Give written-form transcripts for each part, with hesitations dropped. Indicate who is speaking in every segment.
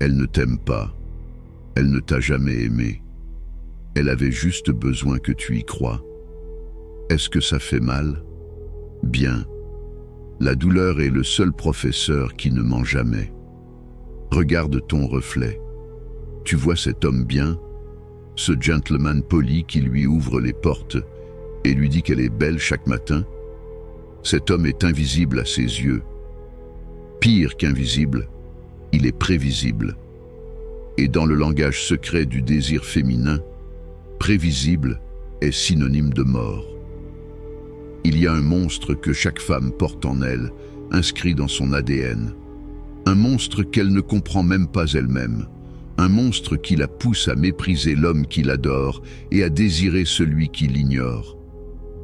Speaker 1: Elle ne t'aime pas. Elle ne t'a jamais aimé. Elle avait juste besoin que tu y crois. Est-ce que ça fait mal? Bien. La douleur est le seul professeur qui ne ment jamais. Regarde ton reflet. Tu vois cet homme bien, ce gentleman poli qui lui ouvre les portes et lui dit qu'elle est belle chaque matin? Cet homme est invisible à ses yeux. Pire qu'invisible, il est prévisible. Et dans le langage secret du désir féminin, prévisible est synonyme de mort. Il y a un monstre que chaque femme porte en elle, inscrit dans son ADN. Un monstre qu'elle ne comprend même pas elle-même. Un monstre qui la pousse à mépriser l'homme qui l'adore et à désirer celui qui l'ignore.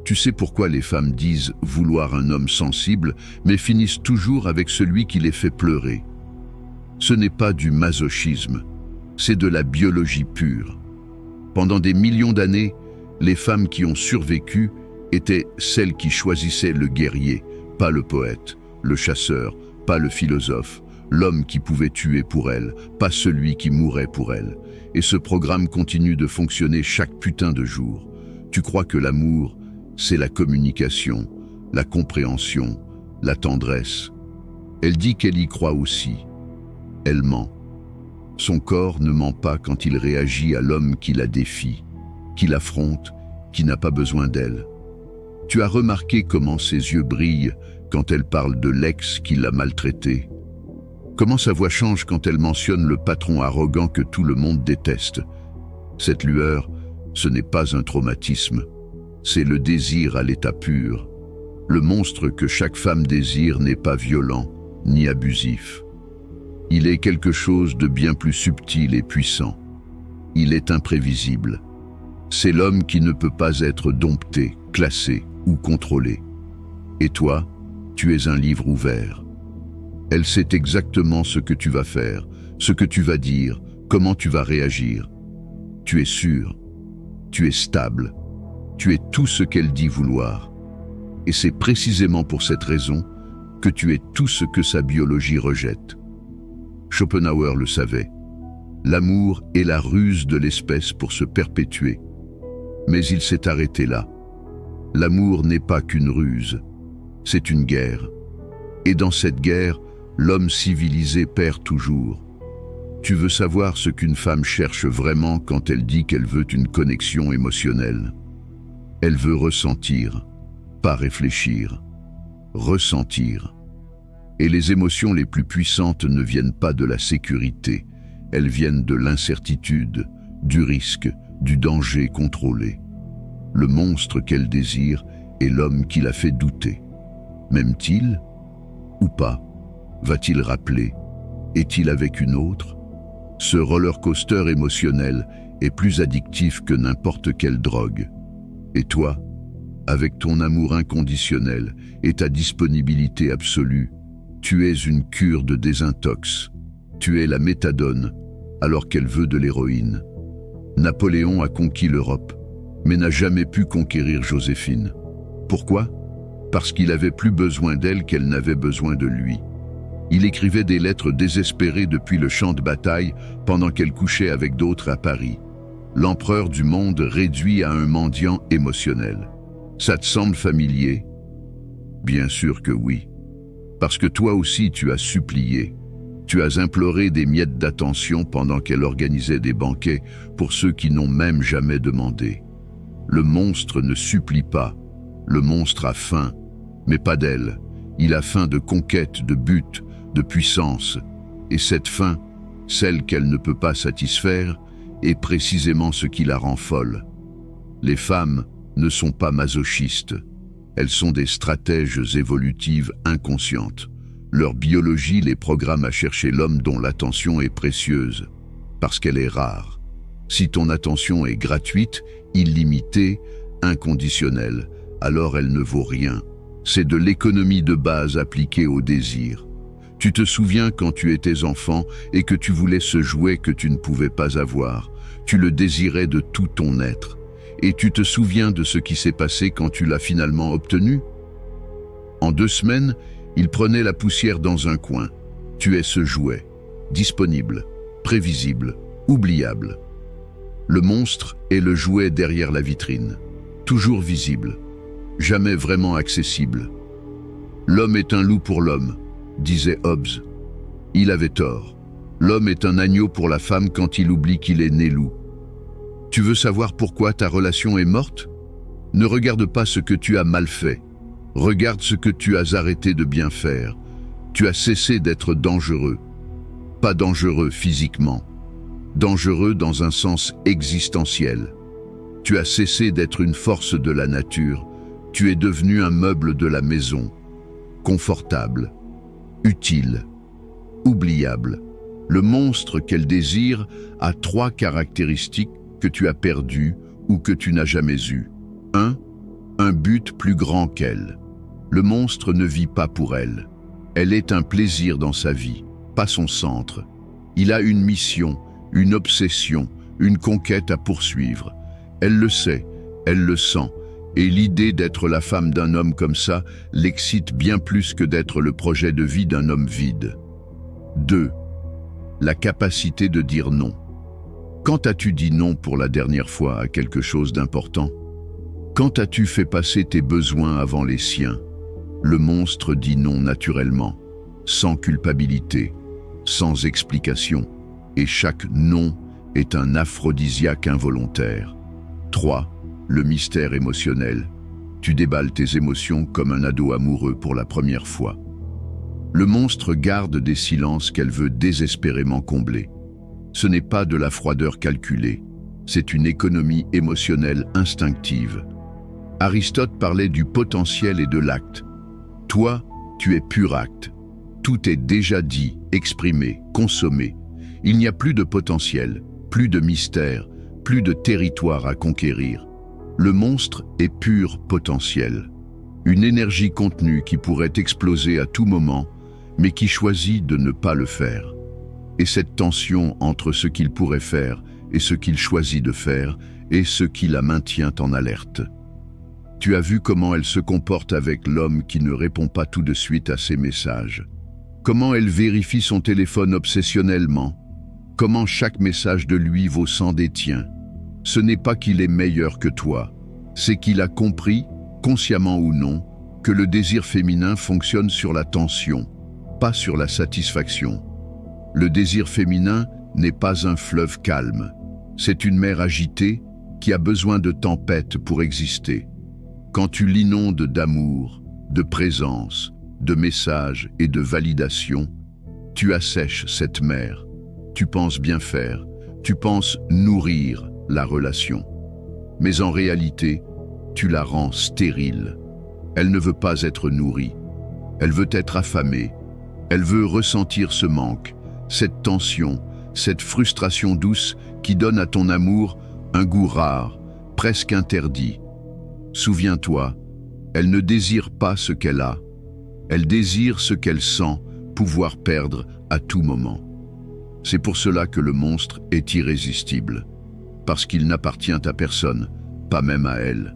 Speaker 1: Tu sais pourquoi les femmes disent vouloir un homme sensible, mais finissent toujours avec celui qui les fait pleurer. Ce n'est pas du masochisme, c'est de la biologie pure. Pendant des millions d'années, les femmes qui ont survécu étaient celles qui choisissaient le guerrier, pas le poète, le chasseur, pas le philosophe, l'homme qui pouvait tuer pour elles, pas celui qui mourait pour elles. Et ce programme continue de fonctionner chaque putain de jour. Tu crois que l'amour, c'est la communication, la compréhension, la tendresse. Elle dit qu'elle y croit aussi. Elle ment. Son corps ne ment pas quand il réagit à l'homme qui la défie, qui l'affronte, qui n'a pas besoin d'elle. Tu as remarqué comment ses yeux brillent quand elle parle de l'ex qui l'a maltraitée. Comment sa voix change quand elle mentionne le patron arrogant que tout le monde déteste. Cette lueur, ce n'est pas un traumatisme, c'est le désir à l'état pur. Le monstre que chaque femme désire n'est pas violent, ni abusif. Il est quelque chose de bien plus subtil et puissant. Il est imprévisible. C'est l'homme qui ne peut pas être dompté, classé ou contrôlé. Et toi, tu es un livre ouvert. Elle sait exactement ce que tu vas faire, ce que tu vas dire, comment tu vas réagir. Tu es sûr, tu es stable, tu es tout ce qu'elle dit vouloir. Et c'est précisément pour cette raison que tu es tout ce que sa biologie rejette. Schopenhauer le savait. L'amour est la ruse de l'espèce pour se perpétuer. Mais il s'est arrêté là. L'amour n'est pas qu'une ruse, c'est une guerre. Et dans cette guerre, l'homme civilisé perd toujours. Tu veux savoir ce qu'une femme cherche vraiment quand elle dit qu'elle veut une connexion émotionnelle? Elle veut ressentir, pas réfléchir. Ressentir. Et les émotions les plus puissantes ne viennent pas de la sécurité, elles viennent de l'incertitude, du risque, du danger contrôlé. Le monstre qu'elle désire est l'homme qui la fait douter. M'aime-t-il ou pas? Va-t-il rappeler? Est-il avec une autre? Ce roller coaster émotionnel est plus addictif que n'importe quelle drogue. Et toi, avec ton amour inconditionnel et ta disponibilité absolue, tu es une cure de désintox. Tu es la méthadone, alors qu'elle veut de l'héroïne. Napoléon a conquis l'Europe, mais n'a jamais pu conquérir Joséphine. Pourquoi? Parce qu'il avait plus besoin d'elle qu'elle n'avait besoin de lui. Il écrivait des lettres désespérées depuis le champ de bataille pendant qu'elle couchait avec d'autres à Paris. L'empereur du monde réduit à un mendiant émotionnel. Ça te semble familier? Bien sûr que oui. Parce que toi aussi tu as supplié. Tu as imploré des miettes d'attention pendant qu'elle organisait des banquets pour ceux qui n'ont même jamais demandé. Le monstre ne supplie pas. Le monstre a faim, mais pas d'elle. Il a faim de conquête, de but, de puissance. Et cette faim, celle qu'elle ne peut pas satisfaire, est précisément ce qui la rend folle. Les femmes ne sont pas masochistes. Elles sont des stratèges évolutives inconscientes. Leur biologie les programme à chercher l'homme dont l'attention est précieuse, parce qu'elle est rare. Si ton attention est gratuite, illimitée, inconditionnelle, alors elle ne vaut rien. C'est de l'économie de base appliquée au désir. Tu te souviens quand tu étais enfant et que tu voulais ce jouet que tu ne pouvais pas avoir. Tu le désirais de tout ton être. Et tu te souviens de ce qui s'est passé quand tu l'as finalement obtenu? En 2 semaines, il prenait la poussière dans un coin. Tu es ce jouet, disponible, prévisible, oubliable. Le monstre est le jouet derrière la vitrine, toujours visible, jamais vraiment accessible. L'homme est un loup pour l'homme, disait Hobbes. Il avait tort. L'homme est un agneau pour la femme quand il oublie qu'il est né loup. Tu veux savoir pourquoi ta relation est morte? Ne regarde pas ce que tu as mal fait. Regarde ce que tu as arrêté de bien faire. Tu as cessé d'être dangereux. Pas dangereux physiquement. Dangereux dans un sens existentiel. Tu as cessé d'être une force de la nature. Tu es devenu un meuble de la maison. Confortable. Utile. Oubliable. Le monstre qu'elle désire a 3 caractéristiques que tu as perdues ou que tu n'as jamais eues. 1. Un but plus grand qu'elle. Le monstre ne vit pas pour elle. Elle est un plaisir dans sa vie, pas son centre. Il a une mission, une obsession, une conquête à poursuivre. Elle le sait, elle le sent, et l'idée d'être la femme d'un homme comme ça l'excite bien plus que d'être le projet de vie d'un homme vide. 2. La capacité de dire non. Quand as-tu dit non pour la dernière fois à quelque chose d'important? Quand as-tu fait passer tes besoins avant les siens? Le monstre dit non naturellement, sans culpabilité, sans explication, et chaque non est un aphrodisiaque involontaire. 3. Le mystère émotionnel. Tu déballes tes émotions comme un ado amoureux pour la première fois. Le monstre garde des silences qu'elle veut désespérément combler. Ce n'est pas de la froideur calculée, c'est une économie émotionnelle instinctive. Aristote parlait du potentiel et de l'acte. Toi, tu es pur acte. Tout est déjà dit, exprimé, consommé. Il n'y a plus de potentiel, plus de mystère, plus de territoire à conquérir. Le monstre est pur potentiel. Une énergie contenue qui pourrait exploser à tout moment, mais qui choisit de ne pas le faire. Et cette tension entre ce qu'il pourrait faire et ce qu'il choisit de faire est ce qui la maintient en alerte. Tu as vu comment elle se comporte avec l'homme qui ne répond pas tout de suite à ses messages. Comment elle vérifie son téléphone obsessionnellement. Comment chaque message de lui vaut 100 des tiens. Ce n'est pas qu'il est meilleur que toi, c'est qu'il a compris, consciemment ou non, que le désir féminin fonctionne sur la tension, pas sur la satisfaction. Le désir féminin n'est pas un fleuve calme. C'est une mer agitée qui a besoin de tempêtes pour exister. Quand tu l'inondes d'amour, de présence, de messages et de validation, tu assèches cette mer. Tu penses bien faire, tu penses nourrir la relation. Mais en réalité, tu la rends stérile. Elle ne veut pas être nourrie. Elle veut être affamée. Elle veut ressentir ce manque, cette tension, cette frustration douce qui donne à ton amour un goût rare, presque interdit. Souviens-toi, elle ne désire pas ce qu'elle a. Elle désire ce qu'elle sent pouvoir perdre à tout moment. C'est pour cela que le monstre est irrésistible, parce qu'il n'appartient à personne, pas même à elle.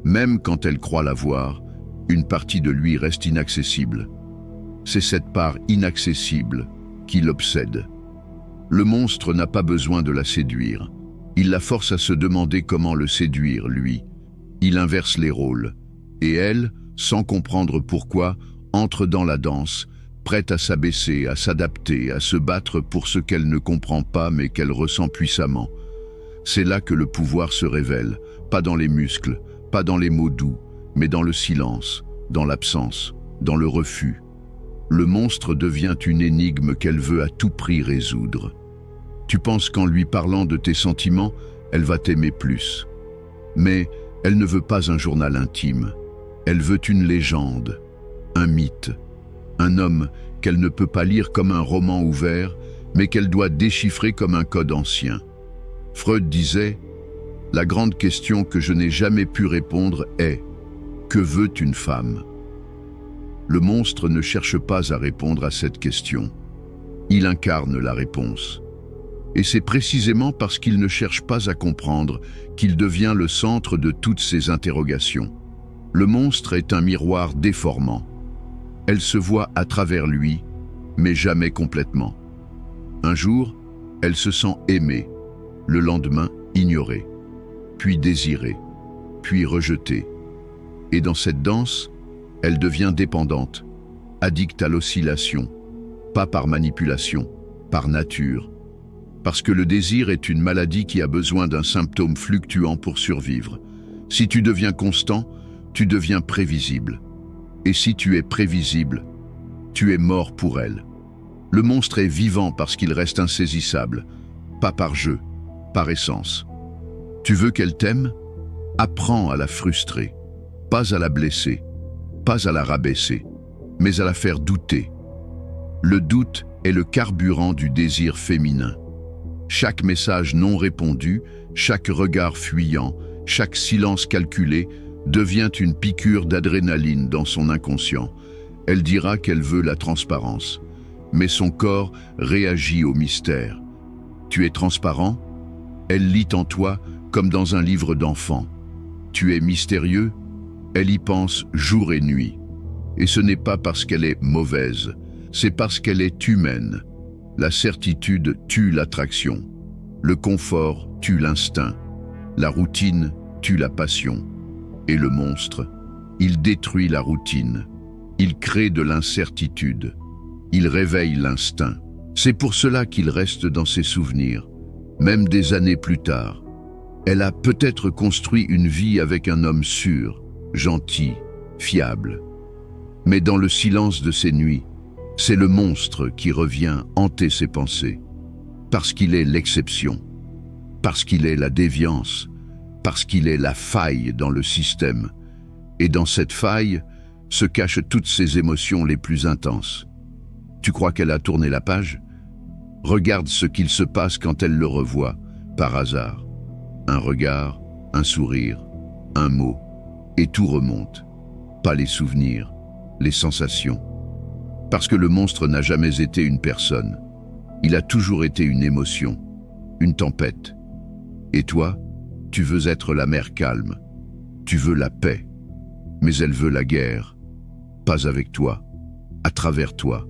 Speaker 1: Même quand elle croit l'avoir, une partie de lui reste inaccessible. C'est cette part inaccessible qui l'obsède. Le monstre n'a pas besoin de la séduire. Il la force à se demander comment le séduire, lui. Il inverse les rôles. Et elle, sans comprendre pourquoi, entre dans la danse, prête à s'abaisser, à s'adapter, à se battre pour ce qu'elle ne comprend pas mais qu'elle ressent puissamment. C'est là que le pouvoir se révèle, pas dans les muscles, pas dans les mots doux, mais dans le silence, dans l'absence, dans le refus. Le monstre devient une énigme qu'elle veut à tout prix résoudre. Tu penses qu'en lui parlant de tes sentiments, elle va t'aimer plus. Mais elle ne veut pas un journal intime. Elle veut une légende, un mythe, un homme qu'elle ne peut pas lire comme un roman ouvert, mais qu'elle doit déchiffrer comme un code ancien. Freud disait « La grande question que je n'ai jamais pu répondre est « Que veut une femme ?» Le monstre ne cherche pas à répondre à cette question. Il incarne la réponse. Et c'est précisément parce qu'il ne cherche pas à comprendre qu'il devient le centre de toutes ces interrogations. Le monstre est un miroir déformant. Elle se voit à travers lui, mais jamais complètement. Un jour, Elle se sent aimée, le lendemain ignorée, puis désirée, puis rejetée. Et dans cette danse, elle devient dépendante, addicte à l'oscillation, pas par manipulation, par nature. Parce que le désir est une maladie qui a besoin d'un symptôme fluctuant pour survivre. Si tu deviens constant, tu deviens prévisible. Et si tu es prévisible, tu es mort pour elle. Le monstre est vivant parce qu'il reste insaisissable, pas par jeu, par essence. Tu veux qu'elle t'aime? Apprends à la frustrer, pas à la blesser, pas à la rabaisser, mais à la faire douter. Le doute est le carburant du désir féminin. Chaque message non répondu, chaque regard fuyant, chaque silence calculé devient une piqûre d'adrénaline dans son inconscient. Elle dira qu'elle veut la transparence, mais son corps réagit au mystère. Tu es transparent? Elle lit en toi comme dans un livre d'enfant. Tu es mystérieux? Elle y pense jour et nuit. Et ce n'est pas parce qu'elle est mauvaise, c'est parce qu'elle est humaine. La certitude tue l'attraction. Le confort tue l'instinct. La routine tue la passion. Et le monstre, il détruit la routine. Il crée de l'incertitude. Il réveille l'instinct. C'est pour cela qu'il reste dans ses souvenirs, même des années plus tard. Elle a peut-être construit une vie avec un homme sûr, gentil, fiable. Mais dans le silence de ses nuits, c'est le monstre qui revient hanter ses pensées. Parce qu'il est l'exception, parce qu'il est la déviance, parce qu'il est la faille dans le système. Et dans cette faille se cachent toutes ses émotions les plus intenses. Tu crois qu'elle a tourné la page? Regarde ce qu'il se passe quand elle le revoit, par hasard. Un regard, un sourire, un mot, et tout remonte. Pas les souvenirs, les sensations. Parce que le monstre n'a jamais été une personne. Il a toujours été une émotion, une tempête. Et toi, tu veux être la mer calme. Tu veux la paix. Mais elle veut la guerre. Pas avec toi, à travers toi.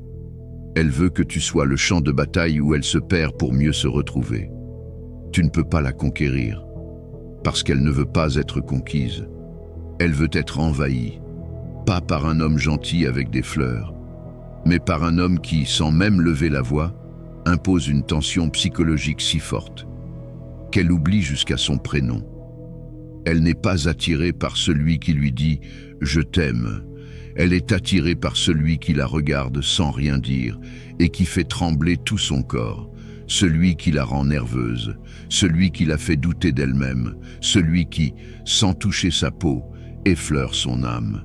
Speaker 1: Elle veut que tu sois le champ de bataille où elle se perd pour mieux se retrouver. Tu ne peux pas la conquérir, parce qu'elle ne veut pas être conquise. Elle veut être envahie, pas par un homme gentil avec des fleurs, mais par un homme qui, sans même lever la voix, impose une tension psychologique si forte qu'elle oublie jusqu'à son prénom. Elle n'est pas attirée par celui qui lui dit « je t'aime ». Elle est attirée par celui qui la regarde sans rien dire et qui fait trembler tout son corps, celui qui la rend nerveuse, celui qui la fait douter d'elle-même, celui qui, sans toucher sa peau, effleure son âme.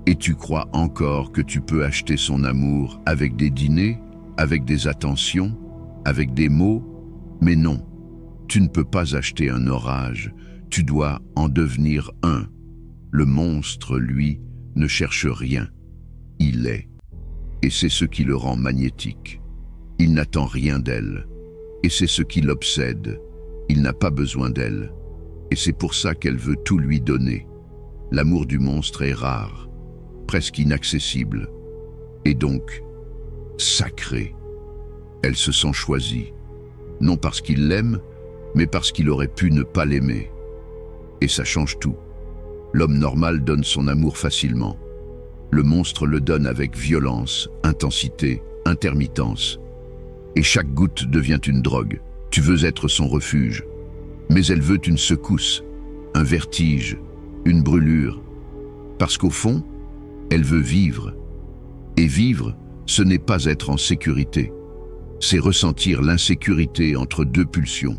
Speaker 1: Et tu crois encore que tu peux acheter son amour avec des dîners, avec des attentions, avec des mots? Mais non, tu ne peux pas acheter un orage, tu dois en devenir un. Le monstre, lui, ne cherche rien. Il est. Et c'est ce qui le rend magnétique. Il n'attend rien d'elle. Et c'est ce qui l'obsède. Il n'a pas besoin d'elle. Et c'est pour ça qu'elle veut tout lui donner. L'amour du monstre est rare, presque inaccessible. Et donc, sacré. Elle se sent choisie. Non parce qu'il l'aime, mais parce qu'il aurait pu ne pas l'aimer. Et ça change tout. L'homme normal donne son amour facilement. Le monstre le donne avec violence, intensité, intermittence. Et chaque goutte devient une drogue. Tu veux être son refuge. Mais elle veut une secousse, un vertige, une brûlure. Parce qu'au fond, elle veut vivre. Et vivre, ce n'est pas être en sécurité. C'est ressentir l'insécurité entre deux pulsions.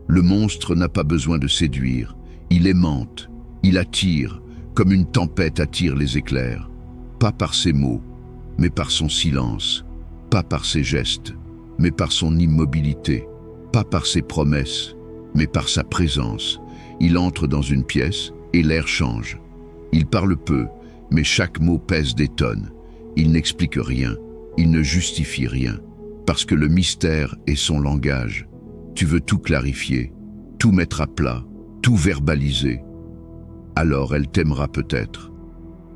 Speaker 1: Le monstre n'a pas besoin de séduire. Il aimante. Il attire, comme une tempête attire les éclairs, pas par ses mots, mais par son silence, pas par ses gestes, mais par son immobilité, pas par ses promesses, mais par sa présence. Il entre dans une pièce et l'air change. Il parle peu, mais chaque mot pèse des tonnes. Il n'explique rien, il ne justifie rien, parce que le mystère est son langage. Tu veux tout clarifier, tout mettre à plat, tout verbaliser. Alors elle t'aimera peut-être,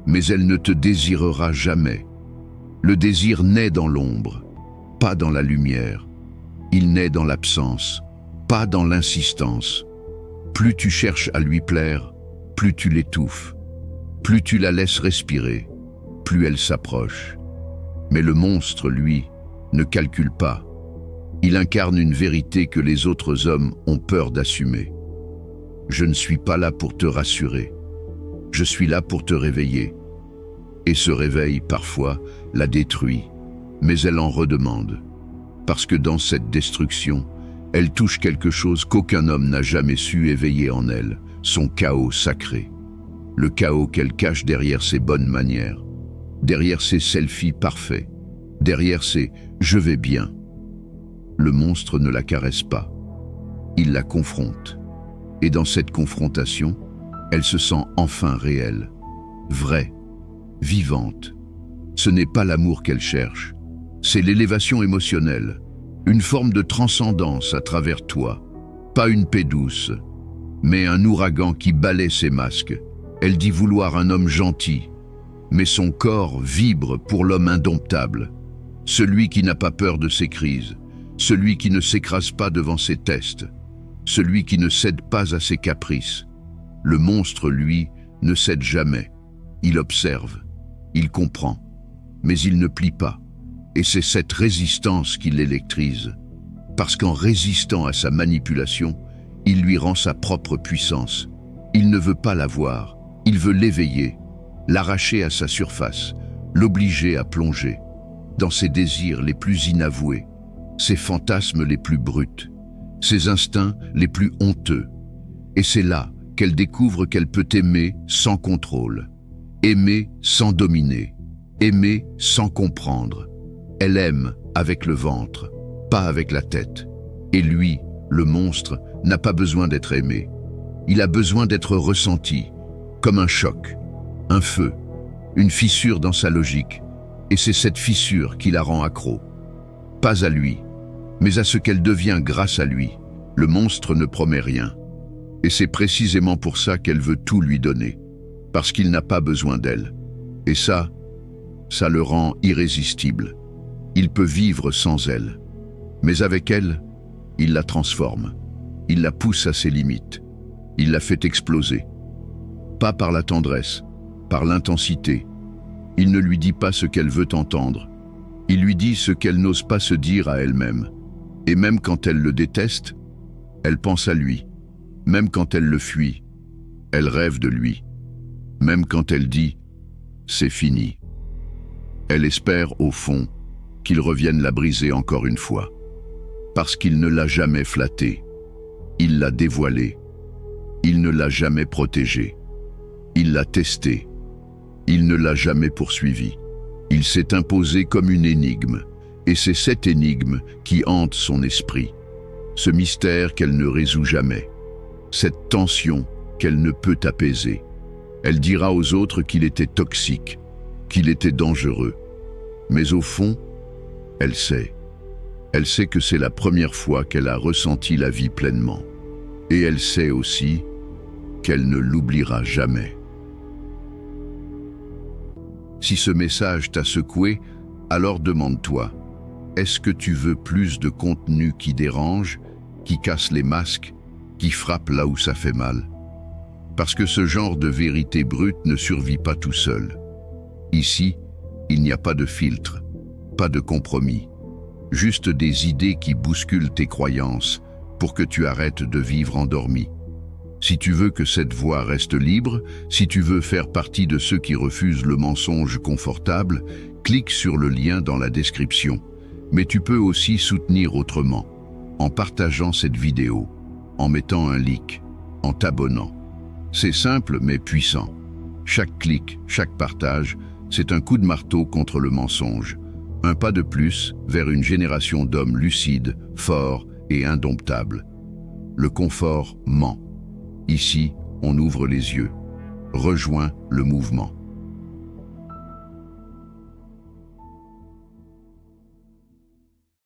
Speaker 1: mais elle ne te désirera jamais. Le désir naît dans l'ombre, pas dans la lumière. Il naît dans l'absence, pas dans l'insistance. Plus tu cherches à lui plaire, plus tu l'étouffes. Plus tu la laisses respirer, plus elle s'approche. Mais le monstre, lui, ne calcule pas. Il incarne une vérité que les autres hommes ont peur d'assumer. Je ne suis pas là pour te rassurer. Je suis là pour te réveiller. Et ce réveil, parfois, la détruit, mais elle en redemande. Parce que dans cette destruction, elle touche quelque chose qu'aucun homme n'a jamais su éveiller en elle, son chaos sacré. Le chaos qu'elle cache derrière ses bonnes manières, derrière ses selfies parfaits, derrière ses « je vais bien ». Le monstre ne la caresse pas. Il la confronte. Et dans cette confrontation, elle se sent enfin réelle, vraie, vivante. Ce n'est pas l'amour qu'elle cherche, c'est l'élévation émotionnelle, une forme de transcendance à travers toi. Pas une paix douce, mais un ouragan qui balaie ses masques. Elle dit vouloir un homme gentil, mais son corps vibre pour l'homme indomptable, celui qui n'a pas peur de ses crises, celui qui ne s'écrase pas devant ses tests, celui qui ne cède pas à ses caprices. Le monstre, lui, ne cède jamais. Il observe, il comprend, mais il ne plie pas. Et c'est cette résistance qui l'électrise, parce qu'en résistant à sa manipulation, il lui rend sa propre puissance. Il ne veut pas la voir, il veut l'éveiller, l'arracher à sa surface, l'obliger à plonger dans ses désirs les plus inavoués, ses fantasmes les plus bruts, ses instincts les plus honteux. Et c'est là qu'elle découvre qu'elle peut aimer sans contrôle, aimer sans dominer, aimer sans comprendre. Elle aime avec le ventre, pas avec la tête. Et lui, le monstre, n'a pas besoin d'être aimé. Il a besoin d'être ressenti, comme un choc, un feu, une fissure dans sa logique. Et c'est cette fissure qui la rend accro. Pas à lui, mais à ce qu'elle devient grâce à lui. Le monstre ne promet rien. Et c'est précisément pour ça qu'elle veut tout lui donner. Parce qu'il n'a pas besoin d'elle. Et ça le rend irrésistible. Il peut vivre sans elle. Mais avec elle, il la transforme. Il la pousse à ses limites. Il la fait exploser. Pas par la tendresse, par l'intensité. Il ne lui dit pas ce qu'elle veut entendre. Il lui dit ce qu'elle n'ose pas se dire à elle-même. Et même quand elle le déteste, elle pense à lui. Même quand elle le fuit, elle rêve de lui. Même quand elle dit « c'est fini ». Elle espère, au fond, qu'il revienne la briser encore une fois. Parce qu'il ne l'a jamais flattée. Il l'a dévoilée. Il ne l'a jamais protégée. Il l'a testée. Il ne l'a jamais poursuivie. Il s'est imposé comme une énigme. Et c'est cette énigme qui hante son esprit. Ce mystère qu'elle ne résout jamais. Cette tension qu'elle ne peut apaiser. Elle dira aux autres qu'il était toxique, qu'il était dangereux. Mais au fond, elle sait. Elle sait que c'est la première fois qu'elle a ressenti la vie pleinement. Et elle sait aussi qu'elle ne l'oubliera jamais. Si ce message t'a secoué, alors demande-toi, est-ce que tu veux plus de contenu qui dérange, qui casse les masques, qui frappe là où ça fait mal? Parce que ce genre de vérité brute ne survit pas tout seul. Ici, il n'y a pas de filtre, pas de compromis, juste des idées qui bousculent tes croyances pour que tu arrêtes de vivre endormi. Si tu veux que cette voix reste libre, si tu veux faire partie de ceux qui refusent le mensonge confortable, clique sur le lien dans la description. Mais tu peux aussi soutenir autrement, en partageant cette vidéo, en mettant un like, en t'abonnant. C'est simple mais puissant. Chaque clic, chaque partage, c'est un coup de marteau contre le mensonge. Un pas de plus vers une génération d'hommes lucides, forts et indomptables. Le confort ment. Ici, on ouvre les yeux. Rejoins le mouvement.